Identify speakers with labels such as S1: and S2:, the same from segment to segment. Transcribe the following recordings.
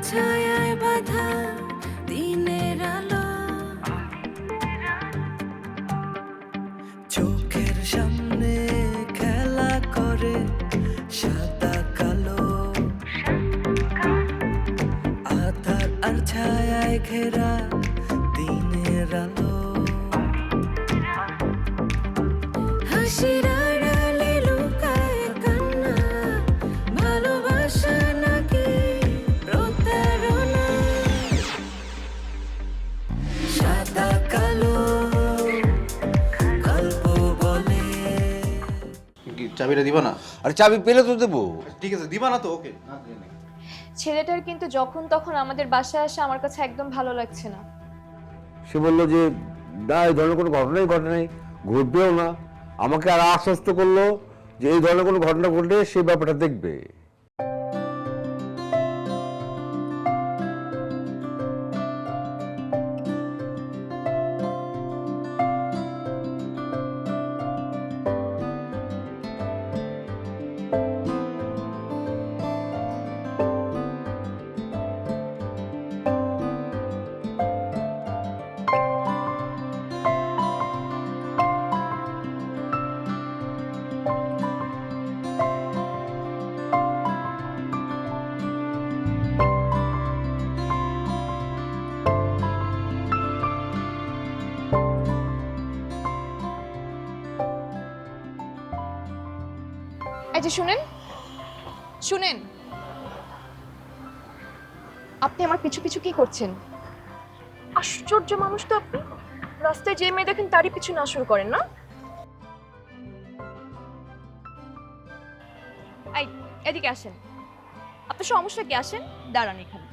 S1: ছায়ায় বাঁধা দিনের আলো, চোখের সামনে খেলা করে সাদা কালো, আধার আর ছায়ায় ঘেরা দিনের আলো, হাসির আড়ালে লুকায় কান্না, ভালোবাসা নাকি প্রতারণা, সাদা কালো গল্প বলে।
S2: চাবিটা দিবা না?
S3: আরে চাবি পেলে তো দেবো।
S2: ঠিক আছে, দিবা না তো? ওকে।
S4: ছেলেটার কিন্তু যখন তখন আমাদের বাসায় আসা আমার কাছে একদম ভালো লাগছে না।
S3: সে বললো যে না, এই ধরনের কোনো ঘটনাই ঘটে নাই, ঘটবেও না। আমাকে আর আশ্বস্ত করলো যে এই ধরনের কোনো ঘটনা ঘটলে সে ব্যাপারটা দেখবে।
S4: এই যে শুনেন শুনেন, আপনি আমার পিছু পিছু কি করছেন? আশ্চর্য মানুষ তো আপনি, রাস্তায় যে মেয়ে দেখেন তারই পিছু না শুরু করেন না। এই এদিকে আসেন, আপনার সমস্যা কি? আসেন, দাঁড়ান এখানে।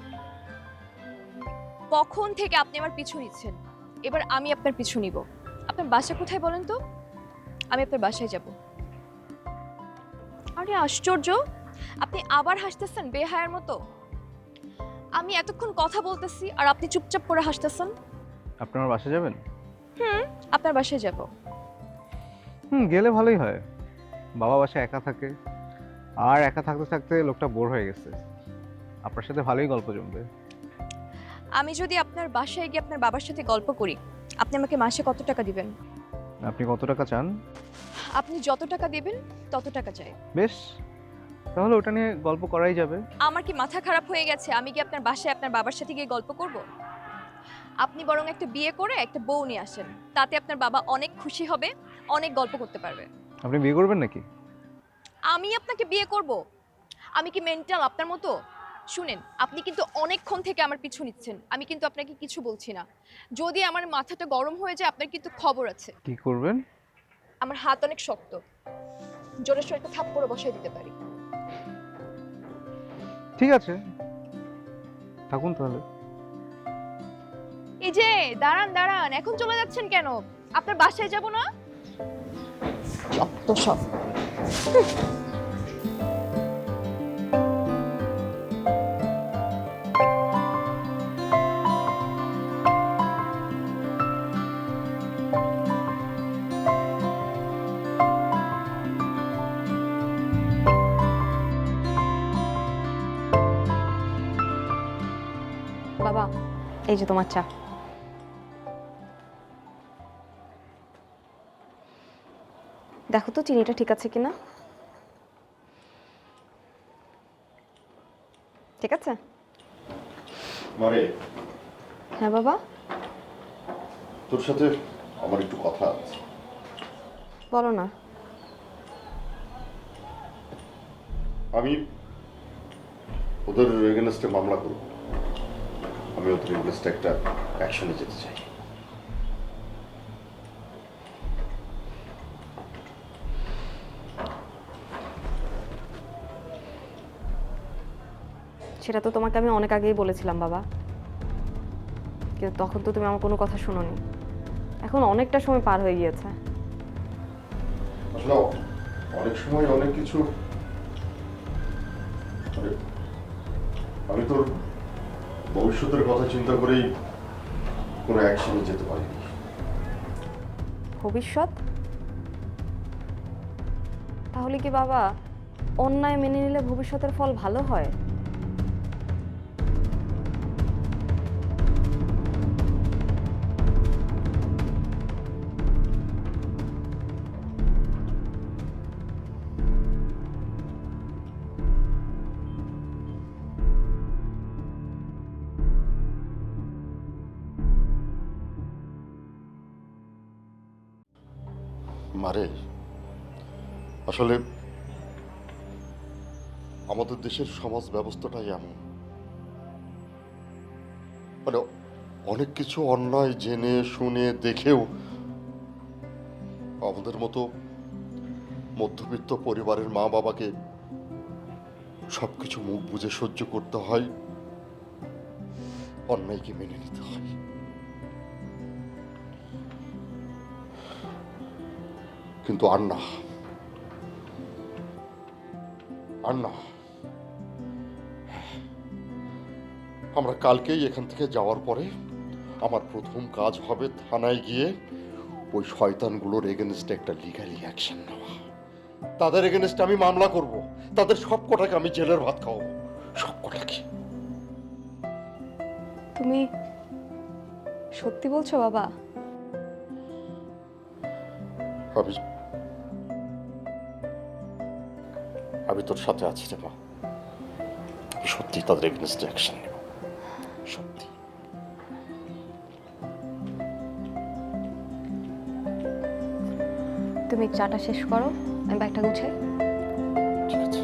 S4: কখন থেকে আপনি আমার পিছু নিচ্ছেন? এবার আমি আপনার পিছু নিব। আপনার বাসা কোথায় বলেন তো, আমি আপনার বাসায় যাব। আরে আশ্চর্য, আপনি আবার হাসতেছেন বেহায়ার মতো। আমি এতক্ষণ কথা বলতেছি আর আপনি চুপচাপ করে হাসতেছেন।
S5: আপনি আমার বাসায় যাবেন?
S4: আপনার বাসায় যাব।
S5: গেলে ভালোই হয়। বাবা বাসায় একা থাকে, আর একা থাকতে থাকতে লোকটা বোর হয়ে গেছে। আপনার সাথে ভালোই গল্প জমবে।
S4: আমি যদি আপনার বাসায় গিয়ে আপনার বাবার সাথে গল্প করি, আপনি আমাকে মাসে কত টাকা দিবেন?
S5: আপনি কত টাকা চান?
S4: আপনি যত টাকা দিবেন তত টাকা চাই।
S5: বেশ, তাহলে ওটা নিয়ে গল্প করাই যাবে।
S4: আমার কি মাথা খারাপ হয়ে গেছে? আমি কি আপনার বাসায় আপনার বাবার সাথে গিয়ে গল্প করব? আপনি বরং একটা বিয়ে করে একটা বউ নিয়ে আসেন, তাতে আপনার বাবা অনেক খুশি হবে, অনেক গল্প করতে পারবে।
S5: আপনি বিয়ে করবেন নাকি?
S4: আমি আপনাকে বিয়ে করব? আমি কি মেন্টাল আপনার মতো? শুনেন, আপনি কিন্তু অনেকক্ষণ থেকে আমার পিছু নিচ্ছেন, আমি কিন্তু আপনাকে কিছু বলছি না। যদি আমার মাথাটা গরম হয়ে যায়, আপনার কিন্তু খবর আছে।
S5: কি করবেন?
S4: আমার হাত অনেক শক্ত, জোরে সোরে একটা থাপ্পড় বসাই দিতে পারি।
S5: ঠিক আছে, থাকুন তাহলে।
S4: এই যে দাঁড়ান দাঁড়ান, এখন চলে যাচ্ছেন কেন? আপনার বাসায় যাব না? তো সব বাবা, এই যে তোমার চা। দেখো তো চিনিটা ঠিক আছে কিনা। ঠিক আছে?
S6: মারে,
S4: হ্যাঁ বাবা,
S6: তোর সাথে আমার একটু কথা আছে।
S4: বলো না।
S6: আমি ওদের এগেনস্টে মামলা করব। আমি ওদের এগেনস্টে একটা অ্যাকশনে যেতে চাই।
S7: সেটা তো তোমাকে আমি অনেক আগেই বলেছিলাম বাবা, কিন্তু তখন তো তুমি আমার কোনো কথা শুনোনি। এখন অনেকটা সময় পার হয়ে গিয়েছে।
S6: আসলে অনেক সময় অনেক কিছু, আমি তোর ভবিষ্যতের কথা চিন্তা করেই কোনো অ্যাকশনে যেতে পারিনি।
S7: ভবিষ্যৎ? তাহলে কি বাবা অন্যায় মেনে নিলে ভবিষ্যতের ফল ভালো হয়?
S6: মারে, আসলে আমাদের দেশের সমাজ ব্যবস্থাটাই এমন, মানে অনেক কিছু অন্যায় জেনে শুনে দেখেও আমাদের মতো মধ্যবিত্ত পরিবারের মা বাবাকে সবকিছু মুখ বুজে সহ্য করতে হয়, অন্যায়কে মেনে নিতে হয়। কিন্তু আন্না আমরা কালকেই এখান থেকে যাওয়ার পরে আমার প্রথম কাজ হবে থানায় গিয়ে ওই শয়তানগুলোর এগেনস্টে একটা লিগ্যালি অ্যাকশন নেওয়া। তাদের এগেনস্টে আমি মামলা করব, তাদের সব কটাকে আমি জেলের ভাত খাওয়াবো, সব কটাকে।
S7: তুমি সত্যি বলছো বাবা?
S6: আমি তোর সাথে আছি রে মা, আমি সত্যি তাদের এগেনস্টে অ্যাকশন নেব, সত্যি।
S7: তুমি চাটা শেষ করো, আমি ব্যাগটা গুছাই।
S6: ঠিক আছে।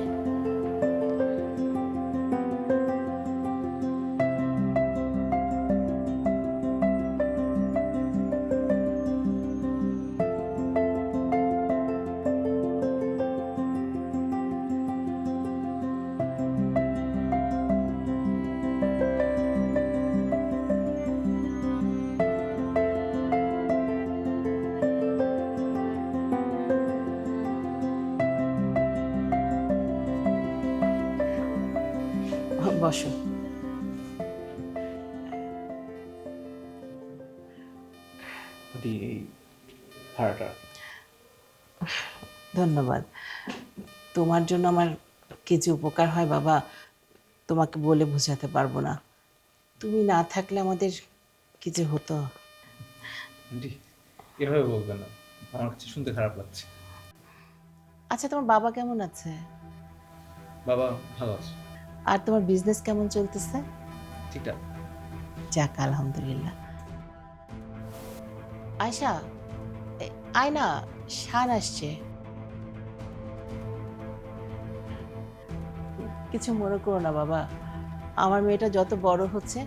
S8: বসো।
S5: ভাড়াটা
S8: ধন্যবাদ। তোমার জন্য আমার কি যে উপকার হয় বাবা, তোমাকে বলে বোঝাতে পারবো না। তুমি না থাকলে আমাদের কি যে হতো।
S5: আন্টি এভাবে বলবেন না, আমার কাছে শুনতে খারাপ লাগছে।
S8: আচ্ছা, তোমার বাবা কেমন আছে?
S5: বাবা ভালো আছে,
S8: আর তোমার বিজনেস কেমন চলতেছে?
S5: ঠিকঠাক।
S8: যাক, আলহামদুলিল্লাহ। আয়শা, আয় না, শান আসছে। কিছু মনে করো না বাবা, আমার মেয়েটা যত বড় হচ্ছে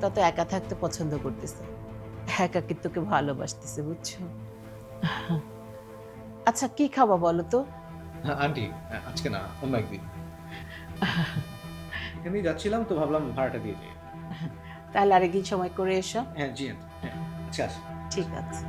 S8: তত একা থাকতে পছন্দ করতেছে, একাকিত্বকে ভালোবাসতেছে, বুঝছো? আচ্ছা, কি খাবা বলো তো?
S5: আন্টি আজকে না, অন্য একদিন। এখানেই যাচ্ছিলাম তো ভাবলাম ভাড়াটা দিয়ে যাই।
S8: তাহলে আরেকদিন সময় করে এসো।
S5: হ্যাঁ জি আন্টি, হ্যাঁ আচ্ছা আসি।
S8: ঠিক আছে।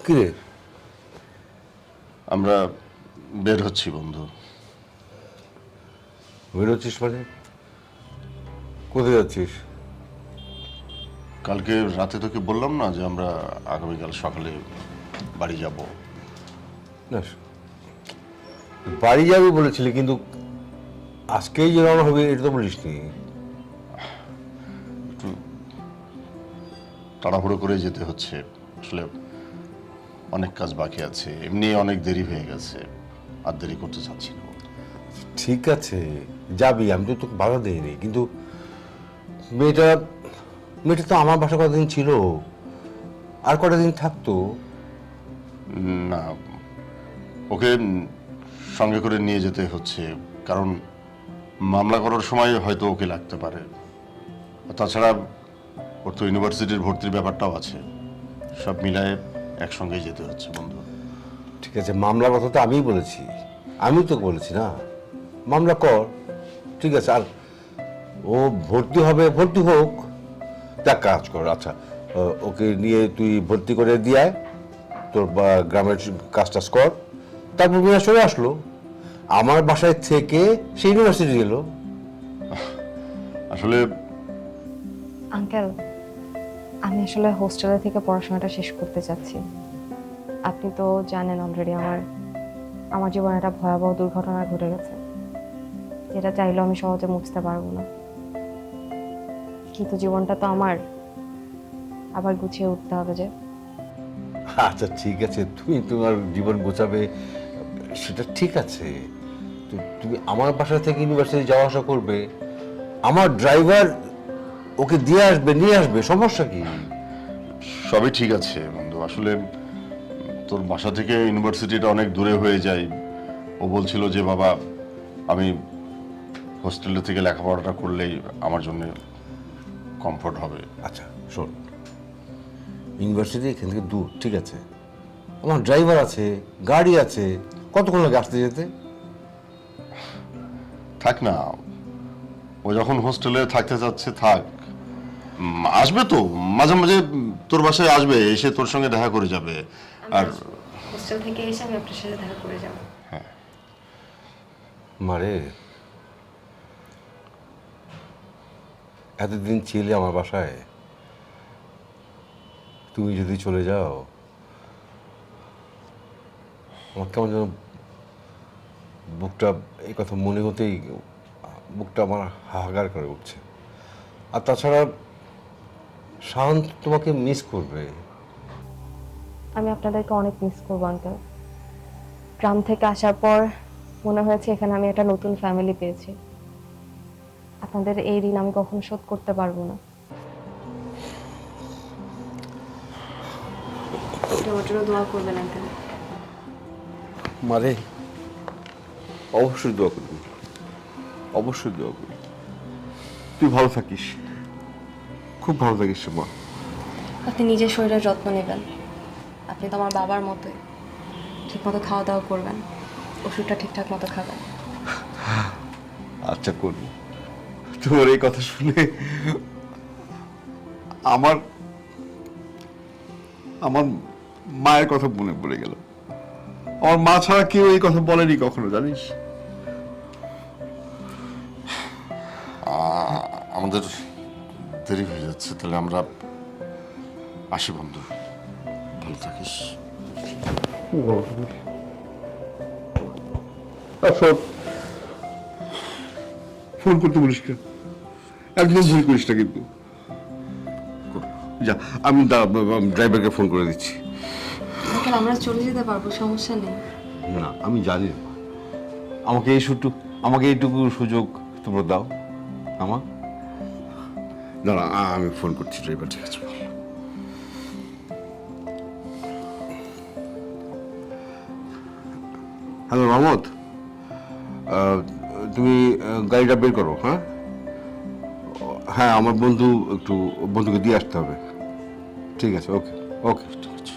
S3: কিরে,
S6: আমরা বের হচ্ছি বন্ধু।
S3: বেরোচ্ছিস মানে? কোথায় যাচ্ছিস?
S6: কালকে রাতে তোকে বললাম না যে আমরা আগামীকাল সকালে বাড়ি যাব।
S3: না, বাড়ি যাবি বলেছিলি, কিন্তু আজকেই যে রওনা হবে এটা তো বলিসনি।
S6: একটু তাড়াহুড়ো করে যেতে হচ্ছে, আসলে অনেক কাজ বাকি আছে, এমনি অনেক দেরি হয়ে গেছে, আর দেরি করতে চাচ্ছি না।
S3: ঠিক আছে যাবি, আমি তো তোকে বাধা দিইনি, কিন্তু মেয়েটা তো আমার বাসা কতদিন ছিল, আর কটা দিন থাকতো।
S6: না, ওকে সঙ্গে করে নিয়ে যেতে হচ্ছে, কারণ মামলা করার সময় হয়তো ওকে লাগতে পারে। তাছাড়া ওর তো ইউনিভার্সিটির ভর্তির ব্যাপারটাও আছে, সব মিলায়ে একসঙ্গেই যেতে হচ্ছে বন্ধু।
S3: ঠিক আছে, মামলার কথা তো আমিই বলেছি, আমি তো বলেছি না মামলা কর, ঠিক আছে। আর ও ভর্তি হবে, ভর্তি হোক, তা কাজ কর। আচ্ছা, ওকে নিয়ে তুই ভর্তি করে দিয়ে আয়, তোর গ্রামের কাজ টাজ কর, তারপর মেয়ে চলে আসলো আমার বাসায় থেকে, সে ইউনিভার্সিটি গেল।
S6: আসলে
S7: আঙ্কেল, আমি আসলে হোস্টেলে থেকে পড়াশোনাটা শেষ করতে চাচ্ছি। আপনি তো জানেন অলরেডি আমার জীবনে একটা ভয়াবহ দুর্ঘটনা ঘটে গেছে, যেটা চাইলেও আমি সহজে মুছতে পারবো না। কিন্তু জীবনটা তো আমার, আবার গুছিয়ে উঠতে হবে যে।
S3: আচ্ছা ঠিক আছে, তুমি তোমার জীবন গোছাবে, সেটা ঠিক আছে। তো তুমি আমার বাসা থেকে ইউনিভার্সিটি যাওয়া আসা করবে, আমার ড্রাইভার ওকে দিয়ে আসবে নিয়ে আসবে, সমস্যা কি?
S6: সবই ঠিক আছে বন্ধু, আসলে তোর বাসা থেকে ইউনিভার্সিটিটা অনেক দূরে হয়ে যায়। ও বলছিল যে বাবা আমি হোস্টেলে থেকে লেখাপড়াটা করলেই আমার জন্য কমফোর্ট হবে।
S3: আচ্ছা শোন, ইউনিভার্সিটি এখান থেকে দূর, ঠিক আছে, আমার ড্রাইভার আছে, গাড়ি আছে, কতক্ষণ লাগে আসতে যেতে?
S6: থাক না, ও যখন হোস্টেলে থাকতে চাচ্ছে থাক। আসবে তো মাঝে মাঝে, তোর বাসায় আসবে, এসে তোর সঙ্গে দেখা করে যাবে। আর
S7: হোস্টেল থেকে এসে আমি আপনার সাথে দেখা করে যাব।
S3: মারে, এতদিন ছিলে আমার বাসায়, তুমি যদি চলে যাও আমার কেমন যেন বুকটা, এই কথা মনে হতেই বুকটা আমার হাহাকার করে উঠছে। আর তাছাড়া শান্ত তোমাকে মিস করবে।
S7: আমি আপনাদেরকে অনেক মিস করবো আঙ্কেল। গ্রাম থেকে আসার পর মনে হয়েছে এখানে আমি একটা নতুন ফ্যামিলি পেয়েছি। আপনাদের এই ঋণ আমি কখনো শোধ করতে পারবো না। আমার জন্য দোয়া করবেন আঙ্কেল।
S3: মারে, অবশ্যই দোয়া করবি, অবশ্যই দোয়া করবি। তুই ভালো থাকিস, খুব ভালো থাকিস মা।
S7: আপনি নিজের শরীরের যত্ন নেবেন। আপনি তো আমার বাবার মতোই, ঠিকমতো খাওয়া দাওয়া করবেন, ওষুধটা ঠিকঠাক মতো খাবেন।
S3: আচ্ছা করবো। তোমার এই কথা শুনে আমার আমার মায়ের কথা মনে পড়ে গেল। আমার মা ছাড়া কেউ এই কথা বলেনি কখনো, জানিস?
S6: আমাদের দেরি হয়ে যাচ্ছে, তাহলে আমরা আসি বন্ধু, ভালো থাকিস।
S3: ফোন করতে বলিস কেন? একদম ভুল করিস না কিন্তু। যা, আমি ড্রাইভারকে ফোন করে দিচ্ছি।
S7: আঙ্কেল আমরা চলে যেতে পারবো, সমস্যা নেই।
S3: না আমি জানি না, আমাকে এইটুকু সুযোগ তোমরা দাও। আমার দাঁড়া, আমি ফোন করছি ড্রাইভার। ঠিক আছে। হ্যালো মাহমুদ, তুমি গাড়িটা বের করো। হ্যাঁ হ্যাঁ, আমার বন্ধুকে দিয়ে আসতে হবে। ঠিক আছে, ওকে ওকে, ঠিক আছে।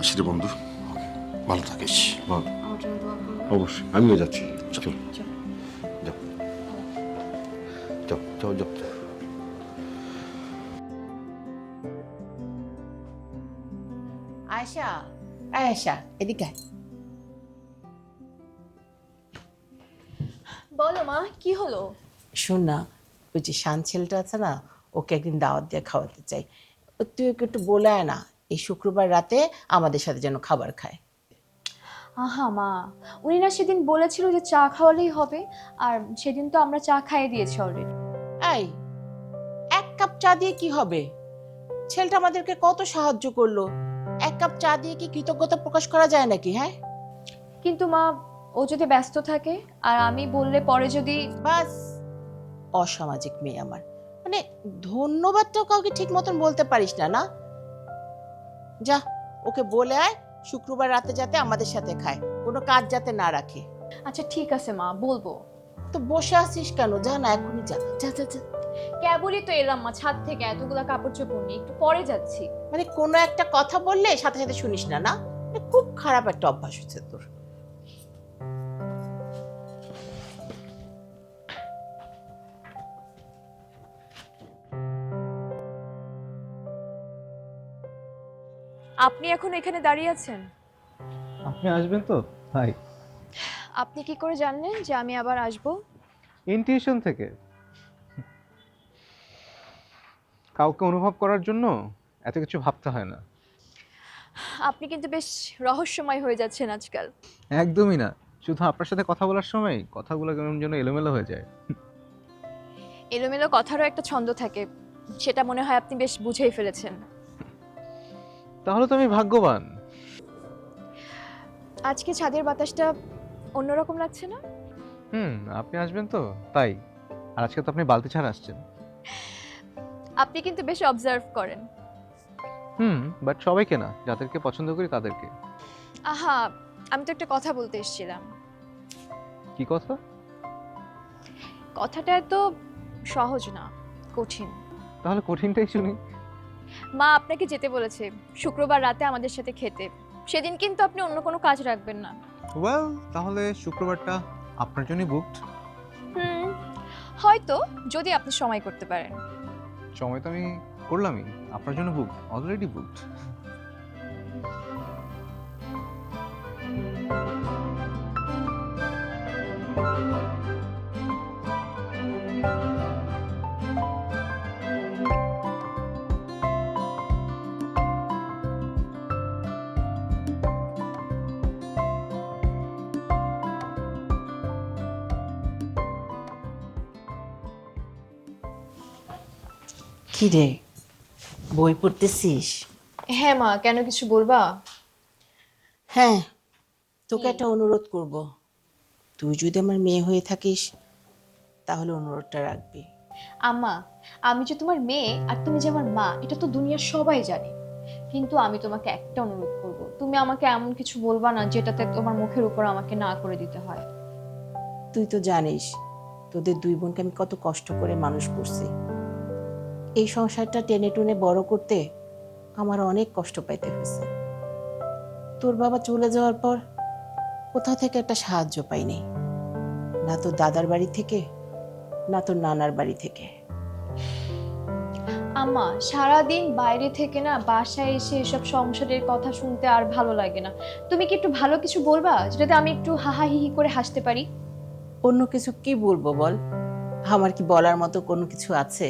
S6: আসি রে বন্ধু, ভালো থাকিস।
S3: ভালো,
S7: আমার জন্য দোয়া করবেন।
S3: অবশ্যই আমিও যাচ্ছি। চল
S7: চল।
S3: যাও যাও যাও যাও।
S8: আয়শা, আয়শা এদিকে আয়।
S4: বলো মা, কি হলো?
S8: শোন না, ওই যে শান ছেলেটা আছে না, ওকে একদিন দাওয়াত দিয়ে খাওয়াতে চাই। তুই ওকে একটু বলে আয় না, এই শুক্রবার রাতে আমাদের সাথে যেন খাবার খায়।
S4: আহা মা, উনি না সেদিন বলেছিল যে চা খাওয়ালেই হবে, আর সেদিন তো আমরা চা খাইয়ে দিয়েছি অলরেডি।
S8: এই, এক কাপ চা দিয়ে কি হবে? ছেলেটা আমাদেরকে কত সাহায্য করলো, এক কাপ চা দিয়ে কি কৃতজ্ঞতা প্রকাশ করা যায় নাকি? হ্যাঁ,
S4: কিন্তু মা, ও যদি ব্যস্ত থাকে আর আমি বললে পরে যদি...
S8: বাস, অসামাজিক মেয়ে আমার। মানে ধন্যবাদটাও কাউকে ঠিক মতন বলতে পারিস না। না, যা ওকে বলে আয় শুক্রবার রাতে যাতে আমাদের সাথে খায়, কোনো কাজ যাতে না রাখে।
S4: আচ্ছা ঠিক আছে মা, বলবো।
S8: তো বসে আছিস কেন? যা না, এখনই যা যা যা যা।
S4: কেবলই তো এলাম মা ছাদ থেকে, এতগুলা কাপড় চোপড় নিয়ে, একটু পরে যাচ্ছি।
S8: মানে কোনো একটা কথা বললে সাথে সাথে শুনিস না। না, মানে খুব খারাপ একটা অভ্যাস হচ্ছে তোর।
S4: আপনি এখন এখানে দাঁড়িয়ে আছেন?
S5: আপনি আসবেন তো তাই।
S4: আপনি কি করে জানলেন যে আমি আবার আসবো?
S5: ইনটিউশন থেকে। কাউকে অনুভব করার জন্য এত কিছু ভাবতে হয় না।
S4: আপনি কিন্তু বেশ রহস্যময় হয়ে যাচ্ছেন আজকাল।
S5: একদমই না, শুধু আপনার সাথে কথা বলার সময় কথাগুলো কেমন যেন এলোমেলো হয়ে যায়।
S4: এলোমেলো কথারও একটা ছন্দ থাকে, সেটা মনে হয় আপনি বেশ বুঝেই ফেলেছেন।
S5: তাহলে তো আমি ভাগ্যবান।
S4: আজকে ছাদের বাতাসটা অন্যরকম লাগছে না?
S5: আপনি আসবেন তো তাই। আর আজকে তো আপনি বালতি ছাড়া আসছেন।
S4: আপনি কিন্তু বেশ অবজার্ভ করেন।
S5: বাট সবাইকে না, যাদেরকে পছন্দ করি তাদেরকে।
S4: আহা, আমি তো একটা কথা বলতে এসেছিলাম।
S5: কি কথা?
S4: কথাটা এত সহজ না, কঠিন।
S5: তাহলে কঠিনটাই শুনি।
S4: মা আপনাকে যেতে বলেছে শুক্রবার রাতে আমাদের সাথে খেতে। সেদিন কিন্তু আপনি অন্য কোনো কাজ রাখবেন না।
S5: ওয়েল, তাহলে শুক্রবারটা আপনার জন্যই বুকড।
S4: হয়তো যদি আপনি সময় করতে পারেন।
S5: সময় তো আমি করলামই, আপনার জন্য বুকড, অলরেডি বুকড।
S8: কি রে, বই পড়তেছিস?
S4: হ্যাঁ মা, কেন কিছু বলবা?
S8: হ্যাঁ, তোকে একটা অনুরোধ করব। তুই যদি আমার মেয়ে হয়ে থাকিস তাহলে অনুরোধটা রাখবি।
S4: আম্মা, আমি যে তোমার মেয়ে আর তুমি যে আমার মা, এটা তো দুনিয়ার সবাই জানে। কিন্তু আমি তোমাকে একটা অনুরোধ করব, তুমি আমাকে এমন কিছু বলবা না যেটাতে তোমার মুখের উপর আমাকে না করে দিতে হয়।
S8: তুই তো জানিস তোদের দুই বোনকে আমি কত কষ্ট করে মানুষ করছি। এই সংসারটা টেনে টুনে বড় করতে আমার অনেক কষ্ট পাইতে হয়েছে। তোর বাবা চলে যাওয়ার পর কোথাও থেকে একটা সাহায্য পাইনি, না তোর দাদার বাড়ি থেকে না তোর নানার বাড়ি থেকে।
S4: আম্মা, সারাদিন বাইরে থেকে না বাসায় এসে এসব সংসারের কথা শুনতে আর ভালো লাগে না। তুমি কি একটু ভালো কিছু বলবা যেটাতে আমি একটু হাহাহিহি করে হাসতে পারি?
S8: অন্য কিছু কি বলবো বল? আমার কি বলার মতো কোনো কিছু আছে?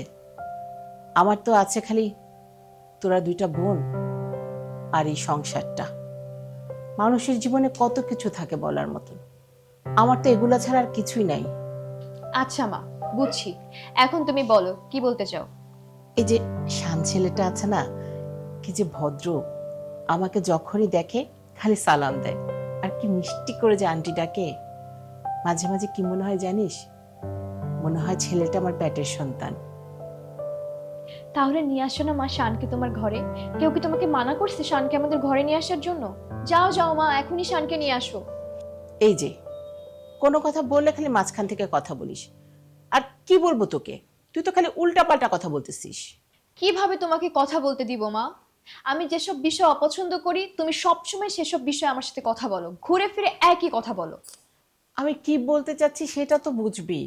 S8: আমার তো আছে খালি তোরা দুইটা বোন আর এই সংসারটা। মানুষের জীবনে কত কিছু থাকে বলার মতো, আমার তো এগুলা ছাড়া আর কিছুই নাই।
S4: আচ্ছা মা, বুঝছি। এখন তুমি বলো কি বলতে চাও।
S8: এই যে শান ছেলেটা আছে না, কি যে ভদ্র, আমাকে যখনই দেখে খালি সালাম দেয়, আর কি মিষ্টি করে যে আন্টি ডাকে। মাঝে মাঝে কি মনে হয় জানিস? মনে হয় ছেলেটা আমার পেটের সন্তান।
S4: তাহলে নিয়ে আসো না মা শানকে তোমার ঘরে। কেউ কি তোমাকে মানা করছে শানকে আমাদের ঘরে নিয়ে আসার জন্য? যাও যাও মা, এখনই শানকে নিয়ে আসো।
S8: এই যে কোনো কথা বললে খালি মাঝখান থেকে কথা বলিস। আর কি বলবো তোকে, তুই তো খালি উল্টাপাল্টা কথা বলতেছিস।
S4: কিভাবে তোমাকে কথা বলতে দিব মা? আমি যেসব বিষয় অপছন্দ করি তুমি সবসময় সেসব বিষয়ে আমার সাথে কথা বলো, ঘুরে ফিরে একই কথা বলো।
S8: আমি কি বলতে চাচ্ছি সেটা তো বুঝবি।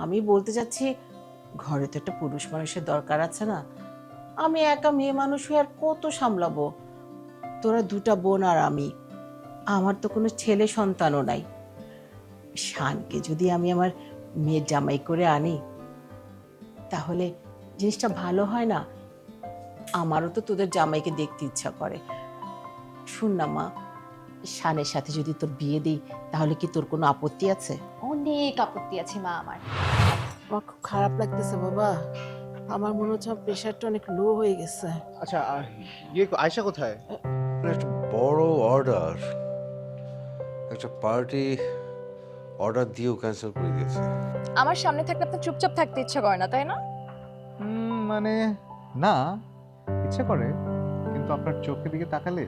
S8: আমি বলতে চাচ্ছি ঘরে তো একটা পুরুষ মানুষের দরকার আছে না? আমি একা মেয়ে মানুষ হয়ে আর কত সামলাবো? তোরা দুটা বোন আর আমি, আমার তো কোনো ছেলে সন্তানও নাই। শানকে যদি আমি আমার মেয়ের জামাই করে আনি তাহলে জিনিসটা ভালো হয় না? আমারও তো তোদের জামাইকে দেখতে ইচ্ছা করে। শুন না মা, শানের সাথে যদি তোর বিয়ে দিই তাহলে কি তোর কোনো আপত্তি আছে?
S4: অনেক আপত্তি আছে মা আমার।
S8: আমার খুব খারাপ লাগতেছে বাবা, আমার মনে হচ্ছে আমার প্রেশারটা অনেক লো হয়ে গেছে।
S2: আচ্ছা আয়শা কোথায়?
S3: একটা বড় অর্ডার, একটা পার্টি অর্ডার দিয়েও ক্যান্সেল করে দিয়েছে।
S4: আমার সামনে থাকলে আপনার চুপচাপ থাকতে ইচ্ছা করে না, তাই না?
S5: মানে না, ইচ্ছে করে, কিন্তু আপনার চোখের দিকে তাকালে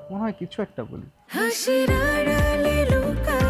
S5: মনে হয় কিছু একটা বলি।
S1: হাসির আড়ালে লুকায়